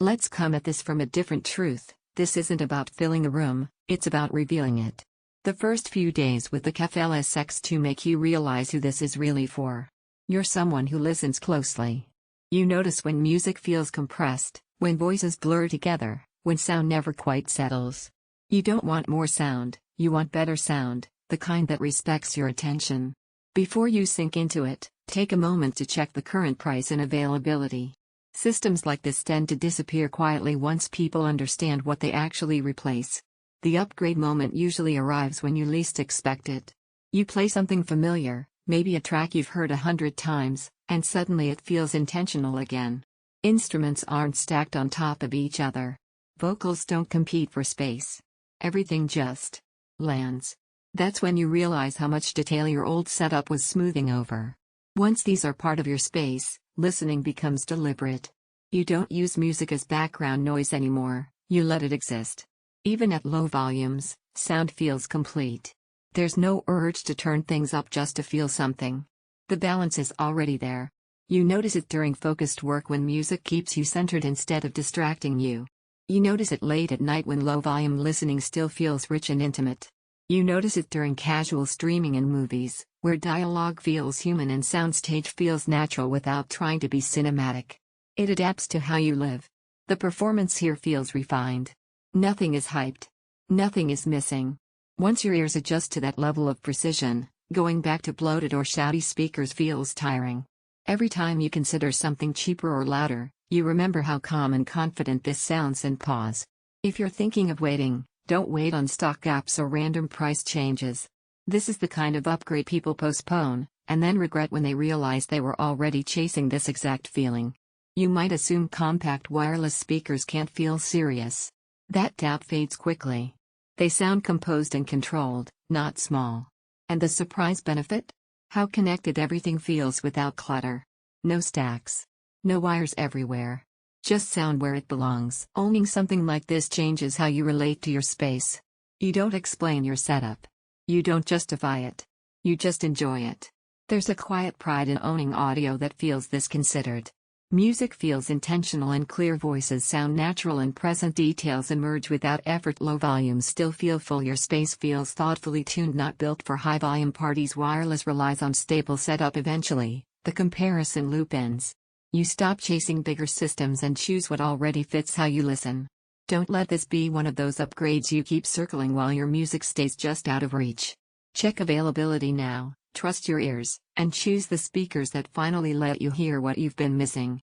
Let's come at this from a different truth. This isn't about filling a room, it's about revealing it. The first few days with the KEF LSX II make you realize who this is really for. You're someone who listens closely. You notice when music feels compressed, when voices blur together, when sound never quite settles. You don't want more sound, you want better sound, the kind that respects your attention. Before you sink into it, take a moment to check the current price and availability. Systems like this tend to disappear quietly once people understand what they actually replace. The upgrade moment usually arrives when you least expect it. You play something familiar, maybe a track you've heard 100 times, and suddenly it feels intentional again. Instruments aren't stacked on top of each other. Vocals don't compete for space. Everything just lands. That's when you realize how much detail your old setup was smoothing over. Once these are part of your space, listening becomes deliberate. You don't use music as background noise anymore, you let it exist. Even at low volumes, sound feels complete. There's no urge to turn things up just to feel something. The balance is already there. You notice it during focused work when music keeps you centered instead of distracting you. You notice it late at night when low-volume listening still feels rich and intimate. You notice it during casual streaming and movies, where dialogue feels human and soundstage feels natural without trying to be cinematic. It adapts to how you live. The performance here feels refined. Nothing is hyped. Nothing is missing. Once your ears adjust to that level of precision, going back to bloated or shouty speakers feels tiring. Every time you consider something cheaper or louder, you remember how calm and confident this sounds and pause. If you're thinking of waiting, don't wait on stock gaps or random price changes. This is the kind of upgrade people postpone, and then regret when they realize they were already chasing this exact feeling. You might assume compact wireless speakers can't feel serious. That doubt fades quickly. They sound composed and controlled, not small. And the surprise benefit? How connected everything feels without clutter. No stacks. No wires everywhere. Just sound where it belongs. Owning something like this changes how you relate to your space. You don't explain your setup. You don't justify it. You just enjoy it. There's a quiet pride in owning audio that feels this considered. Music feels intentional and clear, voices sound natural and present, details emerge without effort, low volumes still feel full, your space feels thoughtfully tuned, not built for high volume parties. Wireless relies on stable setup. Eventually, the comparison loop ends. You stop chasing bigger systems and choose what already fits how you listen. Don't let this be one of those upgrades you keep circling while your music stays just out of reach. Check availability now, trust your ears, and choose the speakers that finally let you hear what you've been missing.